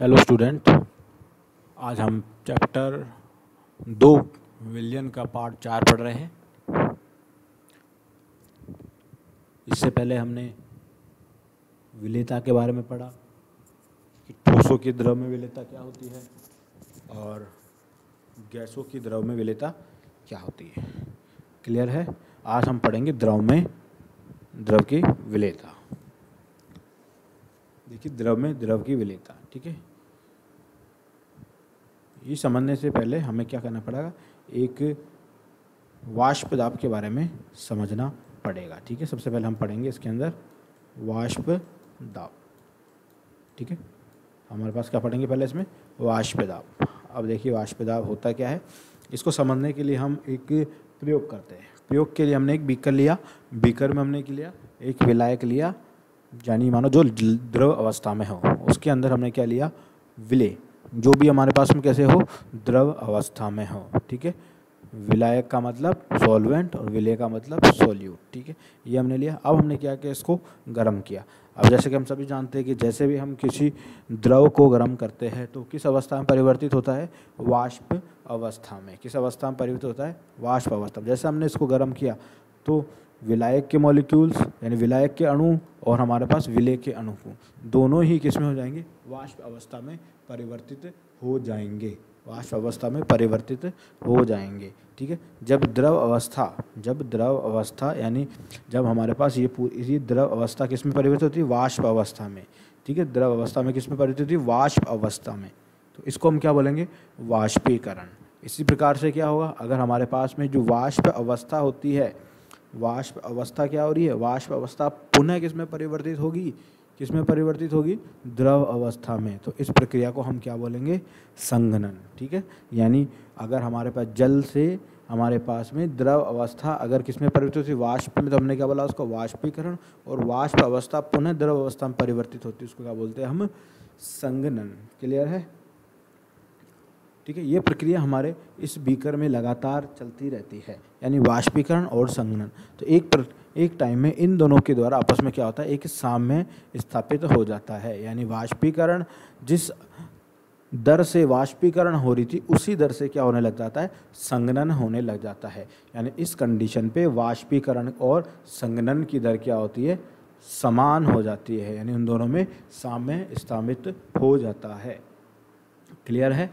Hello student, आज हम chapter 2 विलियन का पार्ट 4 पढ़ रहे हैं। इससे पहले हमने विलेयता के बारे में पढ़ा कि ठोसों की द्रव में विलेयता क्या होती है और गैसों की द्रव में विलेयता क्या होती है। क्लियर है? आज हम पढ़ेंगे द्रव की विलेयता। देखिए, द्रव में द्रव की विलेयता, ठीक है। ये समझने से पहले हमें क्या करना पड़ेगा, एक वाष्प दाब के बारे में समझना पड़ेगा, ठीक है। सबसे पहले हम पढ़ेंगे इसके अंदर वाष्प दाब, ठीक है। हमारे पास क्या पढ़ेंगे पहले इसमें, वाष्प दाब। अब देखिए वाष्प दाब होता क्या है, इसको समझने के लिए हम एक प्रयोग करते हैं। प्रयोग के लिए हमने एक बीकर लिया, बीकर में हमने क्या लिया, एक विलायक लिया, यानी मानो जो द्रव अवस्था में हो, उसके अंदर हमने क्या लिया, विलेय, जो भी हमारे पास में कैसे हो, द्रव अवस्था में हो, ठीक है। विलायक का मतलब सॉल्वेंट और विलेय का मतलब सॉल्यूट, ठीक है। ये हमने लिया। अब हमने क्या किया, इसको गर्म किया। अब जैसे कि हम सभी जानते हैं कि जैसे भी हम किसी द्रव को गर्म करते हैं तो किस अवस्था में परिवर्तित होता है, वाष्प अवस्था में। किस अवस्था में परिवर्तित होता है, वाष्प अवस्था में। जैसे हमने इसको गर्म किया तो विलायक के मॉलिक्यूल्स यानी विलायक के अणु और हमारे पास विलेय के अणु को दोनों ही किस में हो जाएंगे, वाष्प अवस्था में परिवर्तित हो जाएंगे, वाष्प अवस्था में परिवर्तित हो जाएंगे, ठीक है। जब द्रव अवस्था यानी जब हमारे पास ये द्रव अवस्था किस में परिवर्तित होती है, वाष्प अवस्था में, ठीक है। द्रव अवस्था में किस में परिवर्तित होती है, वाष्प अवस्था में। तो इसको हम क्या बोलेंगे, वाष्पीकरण। इसी प्रकार से क्या होगा, अगर हमारे पास में जो वाष्प अवस्था होती है, वाष्प अवस्था क्या हो रही है, वाष्प अवस्था पुनः किस में परिवर्तित होगी, किस में परिवर्तित होगी, द्रव अवस्था में। तो इस प्रक्रिया को हम क्या बोलेंगे, संघनन, ठीक है। यानी अगर हमारे पास जल से हमारे पास में द्रव अवस्था अगर किस में परिवर्तित होती है, वाष्प में, तो हमने क्या बोला उसको वाष्पीकरण। और वाष्प अवस्था पुनः द्रव अवस्था में परिवर्तित होती है, उसको क्या बोलते हैं हम, संघनन। क्लियर है? ठीक है। ये प्रक्रिया हमारे इस बीकर में लगातार चलती रहती है, यानी वाष्पीकरण और संघनन। तो एक टाइम में इन दोनों के द्वारा आपस में क्या होता है, एक साम्य स्थापित हो जाता है। यानी वाष्पीकरण, जिस दर से वाष्पीकरण हो रही थी उसी दर से क्या होने लग जाता है, संघनन होने लग जाता है। यानी इस कंडीशन पे वाष्पीकरण और संघनन की दर क्या होती है, समान हो जाती है, यानी उन दोनों में साम्य स्थापित हो जाता है। क्लियर है?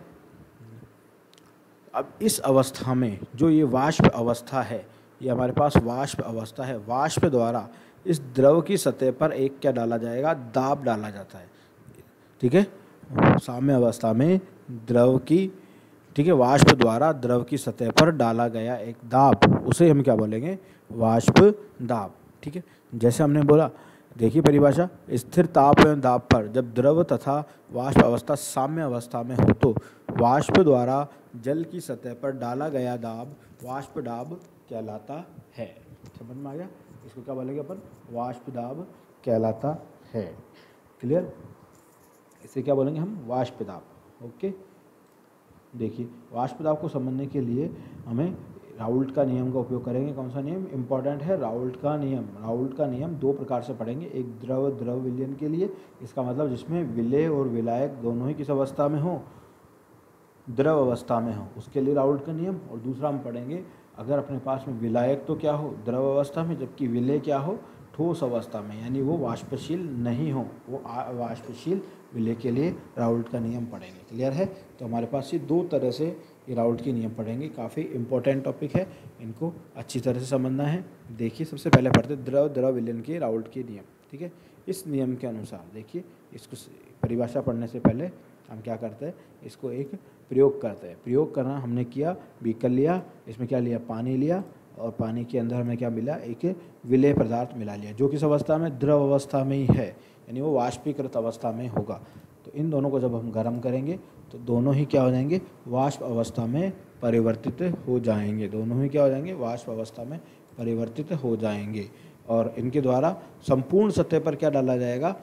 अब इस अवस्था में जो ये वाष्प अवस्था है, ये हमारे पास वाष्प अवस्था है। वाष्प द्वारा इस द्रव की सतह पर एक क्या डाला जाएगा, दाब डाला जाता है, ठीक है। साम्य अवस्था में द्रव की, ठीक है, वाष्प द्वारा द्रव की सतह पर डाला गया एक दाब, उसे हम क्या बोलेंगे, वाष्प दाब, ठीक है। जैसे हमने बोला, देखिए परिभाषा, स्थिर ताप एवं दाब पर जब द्रव तथा वाष्प अवस्था साम्य अवस्था में हो तो वाष्प द्वारा जल की सतह पर डाला गया दाब वाष्प दाब कहलाता है। समझ में आ गया? इसको क्या बोलेंगे अपन, वाष्प दाब कहलाता है। क्लियर? इसे क्या बोलेंगे हम, वाष्प दाब। ओके, देखिए वाष्प दाब को समझने के लिए हमें राउल्ट का नियम का उपयोग करेंगे। कौन सा नियम इंपॉर्टेंट है, राउल्ट का नियम। राउल्ट का नियम दो प्रकार से पढ़ेंगे, एक द्रव विलयन के लिए, इसका मतलब जिसमें विलेय और विलायक दोनों ही किस अवस्था में हो, द्रव अवस्था में हो, उसके लिए राउल्ट का नियम। और दूसरा हम पढ़ेंगे अगर अपने पास में विलायक तो क्या हो, द्रव अवस्था में, जबकि विलेय क्या हो, ठोस अवस्था में, यानी वो वाष्पशील नहीं हो, वो वाष्पशील विलेय के लिए राउल्ट का नियम पढ़ेंगे। क्लियर है? तो हमारे पास ये दो तरह से ये राउल्ट के नियम पढ़ेंगे। काफ़ी इंपॉर्टेंट टॉपिक है, इनको अच्छी तरह से समझना है। देखिए सबसे पहले पढ़ते द्रव विलयन के राउल्ट के नियम, ठीक है। इस नियम के अनुसार देखिए, इसको परिभाषा पढ़ने से पहले हम क्या करते हैं, इसको एक प्रयोग करते हैं। प्रयोग करना हमने किया, बीकर लिया, इसमें क्या लिया, पानी लिया, और पानी के अंदर हमें क्या मिला, एक विलेय पदार्थ मिला लिया, जो किस अवस्था में, द्रव अवस्था में ही है, यानी वो वाष्पीकृत अवस्था में होगा। तो इन दोनों को जब हम गर्म करेंगे तो दोनों ही क्या हो जाएंगे, वाष्प अवस्था में परिवर्तित हो जाएंगे। दोनों ही क्या हो जाएंगे, वाष्प अवस्था में परिवर्तित हो जाएंगे। और इनके द्वारा संपूर्ण सतह पर क्या डाला जाएगा,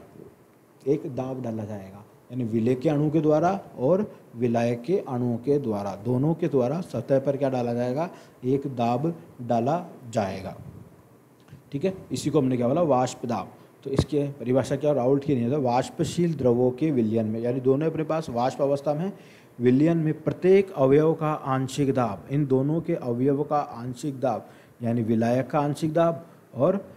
एक दाब डाला जाएगा, यानी विलेय के अणु के द्वारा और विलायक के अणुओं के द्वारा, दोनों के द्वारा सतह पर क्या डाला जाएगा, एक दाब डाला जाएगा, ठीक है। इसी को हमने क्या बोला, वाष्प दाब। तो इसकी परिभाषा क्या, राउल्ट की नहीं है, वाष्पशील द्रवों के विलयन में, यानी दोनों अपने पास वाष्प अवस्था में, विलयन में प्रत्येक अवयव का आंशिक दाब, इन दोनों के अवयव का आंशिक दाब यानी विलायक का आंशिक दाब और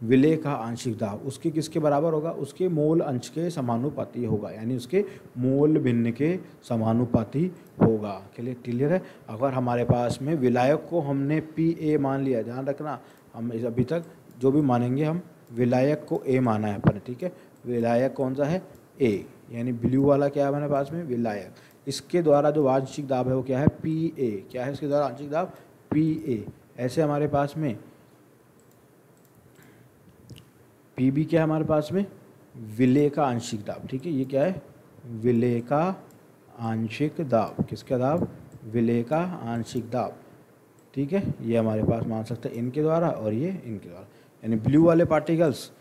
विलेय का आंशिक दाब उसके किसके बराबर होगा, उसके मोल अंश के समानुपाती होगा, यानी उसके मोल भिन्न के समानुपाती होगा। क्लियर है। अगर हमारे पास में विलायक को हमने PA मान लिया, ध्यान रखना हम इस अभी तक जो भी मानेंगे हम विलायक को A माना है अपन, ठीक है। विलायक कौन सा है, A, यानी ब्लू वाला क्या है हमारे पास में, विलायक। इसके द्वारा जो आंशिक दाब है वो क्या है, PA, क्या है इसके द्वारा आंशिक दाब, PA। ऐसे हमारे पास में PB क्या है हमारे पास में, विलेय का आंशिक दाब, ठीक है। ये क्या है, विलेय का आंशिक दाब, किसका दाब, विलेय का आंशिक दाब, ठीक है। ये हमारे पास मान सकते हैं इनके द्वारा और ये इनके द्वारा, यानी ब्लू वाले पार्टिकल्स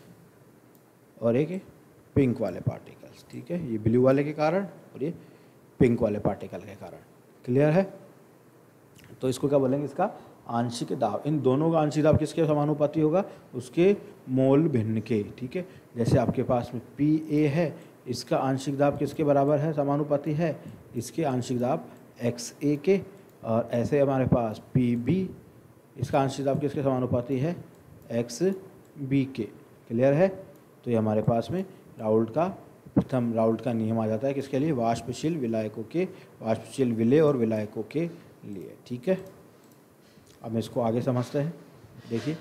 और एक पिंक वाले पार्टिकल्स, ठीक है। ये ब्लू वाले के कारण और ये पिंक वाले पार्टिकल के कारण। क्लियर है। तो इसको क्या बोलेंगे, इसका आंशिक दाब। इन दोनों का आंशिक दाब किसके समानुपाती होगा, उसके मोल भिन्न के, ठीक है। जैसे आपके पास में PA है, इसका आंशिक दाब किसके बराबर है, समानुपाती है, इसके आंशिक दाब XA के। और ऐसे हमारे पास PB, इसका आंशिक दाब किसके समानुपाती है, XB के। क्लियर है। तो ये हमारे पास में राउल्ट का प्रथम राउल्ट का नियम आ जाता है किसके लिए, वाष्पशील विलायकों के, वाष्पशील विलेय और विलायकों के लिए, ठीक है। अब इसको आगे समझते हैं। देखिए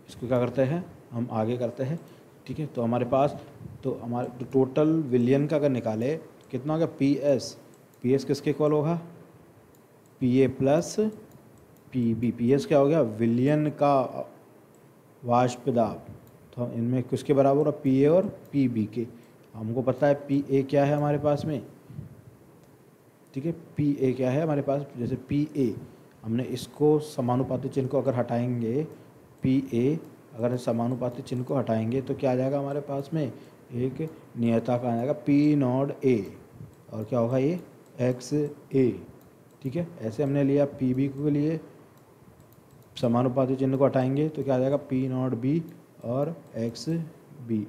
इसको क्या करते हैं हम, आगे करते हैं, ठीक है। तो हमारे पास तो हमारे टोटल विलयन का अगर निकाले कितना होगा, PS किसके इक्वल होगा, PA प्लस PB। PS क्या हो गया, विलयन का वाष्प दाब, तो इनमें किसके बराबर होगा, PA और PB के। हमको पता है PA क्या है हमारे पास में, ठीक है। PA क्या है हमारे पास, जैसे PA हमने इसको समानुपाती चिन्ह को अगर हटाएंगे, PA अगर समानुपाती चिन्ह को हटाएंगे तो क्या आ जाएगा हमारे पास में, एक नियता का आ जाएगा P0A और क्या होगा ये XA, ठीक है। ऐसे हमने लिया PB के लिए समानुपाती चिन्ह को हटाएंगे तो क्या आ जाएगा P0B और XB।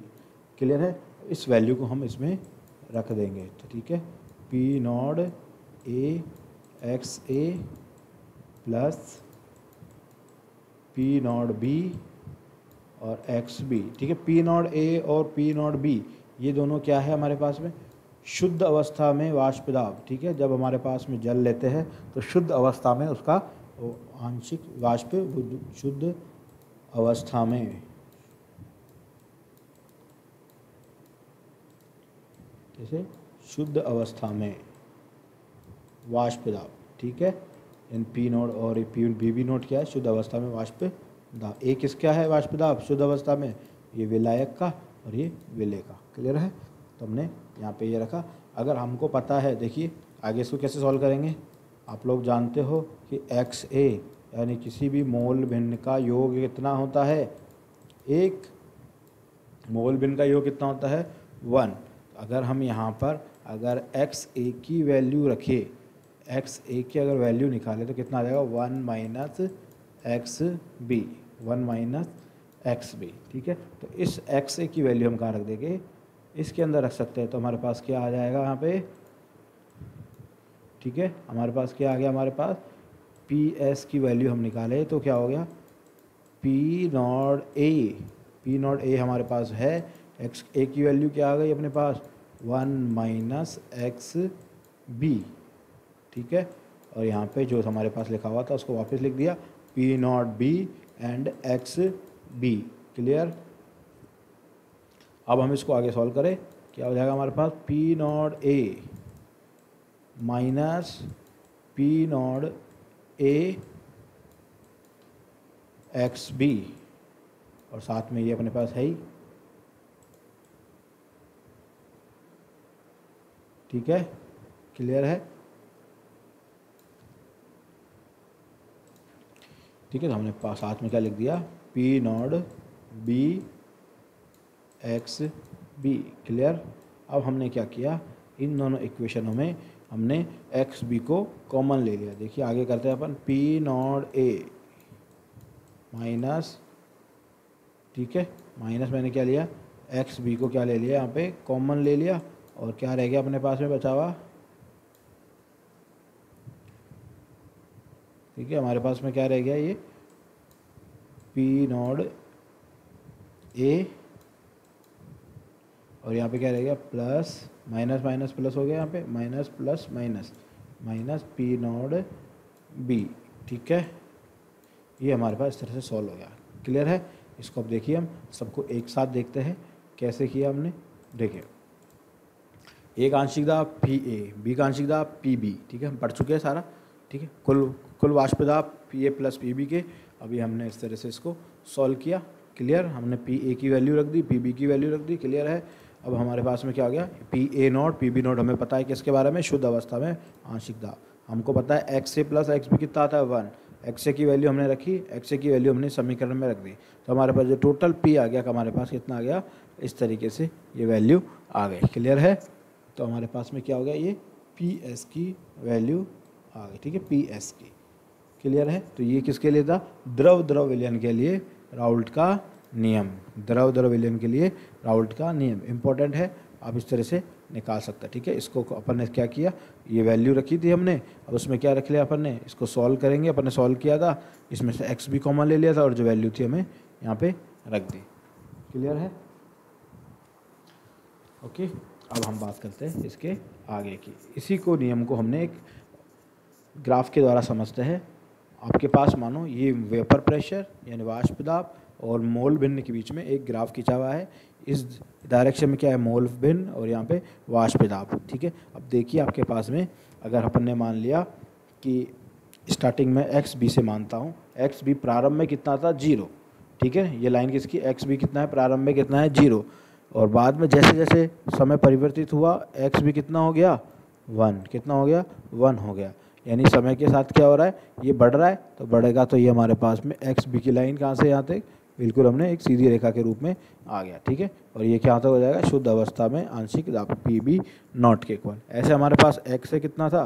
क्लियर है। इस वैल्यू को हम इसमें रख देंगे तो ठीक है, P0A XA प्लस P0B और XB, ठीक है। P0A और P0B ये दोनों क्या है हमारे पास में, शुद्ध अवस्था में वाष्प दाब, ठीक है। जब हमारे पास में जल लेते हैं तो शुद्ध अवस्था में उसका आंशिक वाष्प शुद्ध अवस्था में, जैसे शुद्ध अवस्था में वाष्प दाब, ठीक है। इन P0 और BB0 क्या है, शुद्ध अवस्था में वाष्प दाब। एक किसका है वाष्प दाब शुद्ध अवस्था में, ये विलायक का और ये विलेय का। क्लियर है। तो हमने यहाँ पे ये रखा। अगर हमको पता है, देखिए आगे इसको कैसे सॉल्व करेंगे। आप लोग जानते हो कि XA यानी किसी भी मोल भिन्न का योग कितना होता है, एक मोल भिन्न का योग कितना होता है 1। अगर हम यहाँ पर अगर XA की वैल्यू रखें, XA की अगर वैल्यू निकालें तो कितना आ जाएगा 1 माइनस XB, 1 माइनस XB, ठीक है। तो इस XA की वैल्यू हम कहाँ रख देंगे, इसके अंदर रख सकते हैं। तो हमारे पास क्या आ जाएगा यहाँ पे, ठीक है। हमारे पास क्या आ गया, हमारे पास PS की वैल्यू हम निकाले तो क्या हो गया P0A हमारे पास है। XA की वैल्यू क्या आ गई अपने पास 1 माइनस XB, ठीक है। और यहाँ पे जो हमारे पास लिखा हुआ था उसको वापस लिख दिया P0B एंड XB। क्लियर। अब हम इसको आगे सॉल्व करें, क्या हो जाएगा हमारे पास P0A माइनस P0A XB और साथ में ये अपने पास है ही, ठीक है। क्लियर है, ठीक है। तो हमने साथ में क्या लिख दिया P0B XB। क्लियर। अब हमने क्या किया, इन दोनों इक्वेशनों में हमने XB को कॉमन ले लिया। देखिए आगे करते हैं अपन P0A माइनस, ठीक है, माइनस मैंने क्या लिया, एक्स बी को क्या ले लिया, यहाँ पे कॉमन ले लिया, और क्या रह गया अपने पास में बचा हुआ, ठीक है, हमारे पास में क्या रह गया, ये पी नॉट ए, और यहाँ पे क्या रह गया, प्लस माइनस माइनस प्लस हो गया, यहाँ पे minus plus minus minus P naught B, ठीक है। ये हमारे पास इस तरह से सॉल्व हो गया। क्लियर है। इसको अब देखिए, हम सबको एक साथ देखते हैं कैसे किया हमने। देखिए, ए का आंशिक दाब पी ए, बी का आंशिक दाब पी बी, ठीक है, हम पढ़ चुके हैं सारा, ठीक है। कुल वाष्प दाब P A plus P B के, अभी हमने इस तरह से इसको सॉल्व किया। क्लियर, हमने पी ए की वैल्यू रख दी, पी बी की वैल्यू रख दी। क्लियर है। अब हमारे पास में क्या हो गया, P A naught P B naught हमें पता है किसके बारे में, शुद्ध अवस्था में आंशिक दाब। हमको पता है एक्स ए प्लस एक्स बी कितना आता है 1, एक्स ए की वैल्यू हमने रखी, एक्स ए की वैल्यू हमने समीकरण में रख दी, तो हमारे पास जो टोटल पी आ गया, हमारे पास कितना आ गया, इस तरीके से ये वैल्यू आ गई। क्लियर है। तो हमारे पास में क्या हो गया, ये पी एस की वैल्यू आ गई, ठीक है, पी एस की। क्लियर है। तो ये किसके लिए था, द्रव विलयन के लिए राउल्ट का नियम, द्रव विलयन के लिए राउल्ट का नियम इंपॉर्टेंट है, आप इस तरह से निकाल सकते हैं। ठीक है, इसको अपन ने क्या किया, ये वैल्यू रखी थी हमने, अब उसमें क्या रख लिया अपन ने, इसको सॉल्व करेंगे, अपन ने सॉल्व किया था, इसमें से एक्स भी कॉमन ले लिया था और जो वैल्यू थी हमें यहाँ पे रख दी। क्लियर है। ओके, अब हम बात करते हैं इसके आगे की। इसी को नियम को हमने एक ग्राफ के द्वारा समझते हैं। आपके पास मानो ये वेपर प्रेशर यानी वाष्प दाब और मोल भिन्न के बीच में एक ग्राफ खींचा हुआ है। इस डायरेक्शन में क्या है, मोल भिन्न, और यहाँ पे वाष्प दाब। ठीक है, अब देखिए आपके पास में अगर अपन ने मान लिया कि स्टार्टिंग में एक्स बी से मानता हूँ, एक्स बी प्रारंभ में कितना था 0। ठीक है, ये लाइन किसकी, एक्स बी कितना है प्रारंभ में, कितना है 0, और बाद में जैसे जैसे समय परिवर्तित हुआ एक्स बी कितना हो गया 1, कितना हो गया 1 हो गया। यानी समय के साथ क्या हो रहा है, ये बढ़ रहा है, तो बढ़ेगा तो ये हमारे पास में एक्स बी की लाइन कहाँ से यहाँ तक, बिल्कुल हमने एक सीधी रेखा के रूप में आ गया। ठीक है, और ये क्या तक हो जाएगा, शुद्ध अवस्था में आंशिक दाब पी बी नॉट के इक्वल। ऐसे हमारे पास एक्स से कितना था,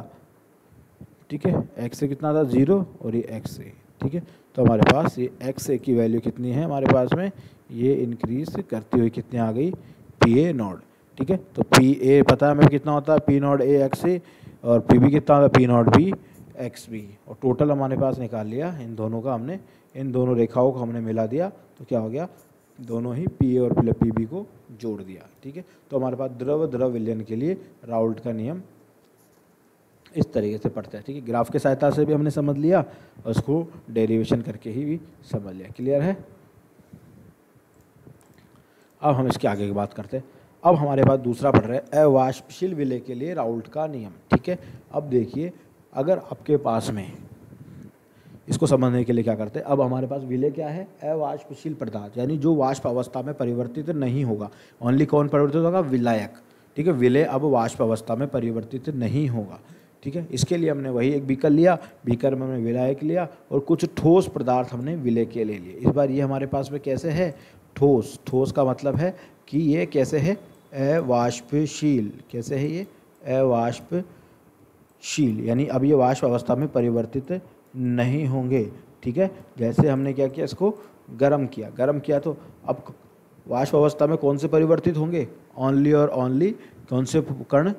ठीक है, एक्स से कितना था 0 और ये एक्स से। ठीक है, तो हमारे पास ये एक्स ए की वैल्यू कितनी है हमारे पास में, ये इंक्रीज करती हुई कितनी आ गई, पी ए नॉट। ठीक है, तो पी ए पता है हमें कितना होता है, P naught A X A, और पी बी कितना होता है, P naught B X B, और टोटल हमारे पास निकाल लिया इन दोनों का, हमने इन दोनों रेखाओं को हमने मिला दिया, तो क्या हो गया, दोनों ही पी ए और पी बी को जोड़ दिया। ठीक है, तो हमारे पास द्रव विलयन के लिए राउल्ट का नियम इस तरीके से पढ़ते हैं। ठीक है, ग्राफ के सहायता से भी हमने समझ लिया और उसको डेरिवेशन करके ही भी समझ लिया। क्लियर है। अब हम इसके आगे की बात करते हैं। अब हमारे पास दूसरा पढ़ रहे हैं अवाष्पशील विलय के लिए राउल्ट का नियम। ठीक है, अब देखिए अगर आपके पास में, इसको समझने के लिए क्या करते हैं, अब हमारे पास विलय क्या है, अवाष्पशील पदार्थ, यानी जो वाष्प अवस्था में परिवर्तित नहीं होगा। ओनली कौन परिवर्तित होगा, विलायक। ठीक है, विलय अब वाष्प अवस्था में परिवर्तित नहीं होगा। ठीक है, इसके लिए हमने वही एक बीकर लिया, बीकर में हमने विलायक लिया और कुछ ठोस पदार्थ हमने विलय के ले लिए। इस बार ये हमारे पास में कैसे है, ठोस। ठोस का मतलब है कि ये कैसे है, अवाष्पशील। कैसे है ये, अवाष्पशील, यानी अब ये वाष्प अवस्था में परिवर्तित नहीं होंगे। ठीक है, जैसे हमने क्या किया, इसको गर्म किया तो अब वाष्प अवस्था में कौन से परिवर्तित होंगे, ओनली और ओनली कौन से कण,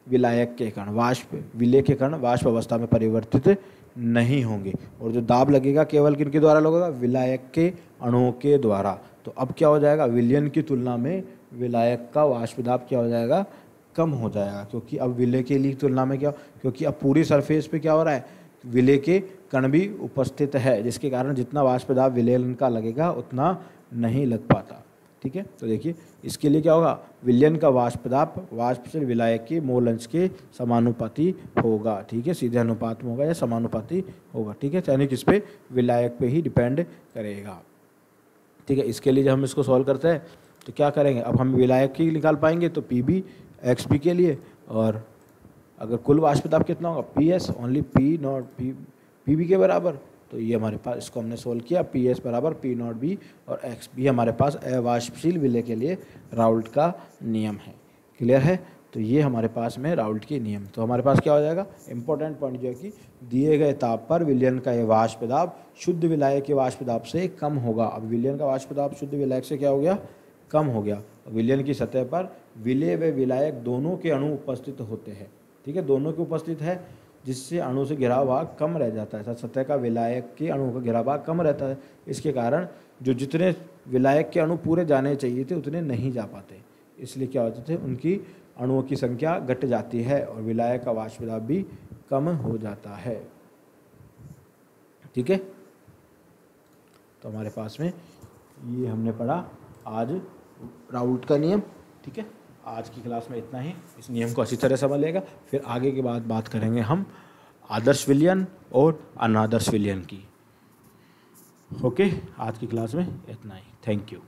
विलायक के कण, वाष्प विलय के कण वाष्प अवस्था में परिवर्तित नहीं होंगे। और जो दाब लगेगा केवल किनके द्वारा लगेगा, विलायक के अणुओं के द्वारा। तो अब क्या हो जाएगा, विलयन की तुलना में विलायक का वाष्प दाब क्या हो जाएगा, कम हो जाएगा, क्योंकि अब विलय के लिए तुलना में क्या, क्योंकि अब पूरी सरफेस पे क्या हो रहा है, विलय के कण भी उपस्थित है, जिसके कारण जितना वाष्प दाब विलयन का लगेगा उतना नहीं लग पाता। ठीक है, तो देखिए इसके लिए क्या होगा, विलयन का वाष्प दाब वाष्प से विलायक के मोल अंश के समानुपाती होगा। ठीक है, सीधे अनुपात में होगा या समानुपाती होगा। ठीक है, यानी किस पे, विलायक पे ही डिपेंड करेगा। ठीक है, इसके लिए जब हम इसको सॉल्व करते हैं तो क्या करेंगे, अब हम विलायक की निकाल पाएंगे तो पी बी एक्स बी के लिए, और अगर कुल वाष्प दाब कितना होगा, P S only P naught P B के बराबर, तो ये हमारे पास, इसको हमने सोल्व किया, पी एस बराबर पी नॉट बी और एक्स बी हमारे पास अवाष्पशील विलय के लिए राउल्ट का नियम है। क्लियर है। तो ये हमारे पास में राउल्ट के नियम। तो हमारे पास क्या हो जाएगा, इंपॉर्टेंट पॉइंट जो है कि दिए गए ताप पर विलयन का ये वाष्प दाब शुद्ध विलायक के वाष्प दाब से कम होगा। अब विलयन का वाष्प दाब शुद्ध विलायक से क्या हो गया, कम हो गया। विलयन की सतह पर विलेय व विलायक दोनों के अणु उपस्थित होते हैं, ठीक है, दोनों के उपस्थित है, जिससे अणु से घिरा भाग कम रह जाता है। सतह का विलायक के अणु का घिरा भाग कम रहता है, इसके कारण जो जितने विलायक के अणु पूरे जाने चाहिए थे उतने नहीं जा पाते, इसलिए क्या होते थे, उनकी अणुओं की संख्या घट जाती है और विलायक का वाष्प दाब भी कम हो जाता है। ठीक है, तो हमारे पास में ये हमने पढ़ा आज राउल्ट का नियम। ठीक है, आज की क्लास में इतना ही। इस नियम को अच्छी तरह समझ लेगा, फिर आगे के बाद बात करेंगे हम आदर्श विलयन और अनादर्श विलयन की। ओके, आज की क्लास में इतना ही। Thank you.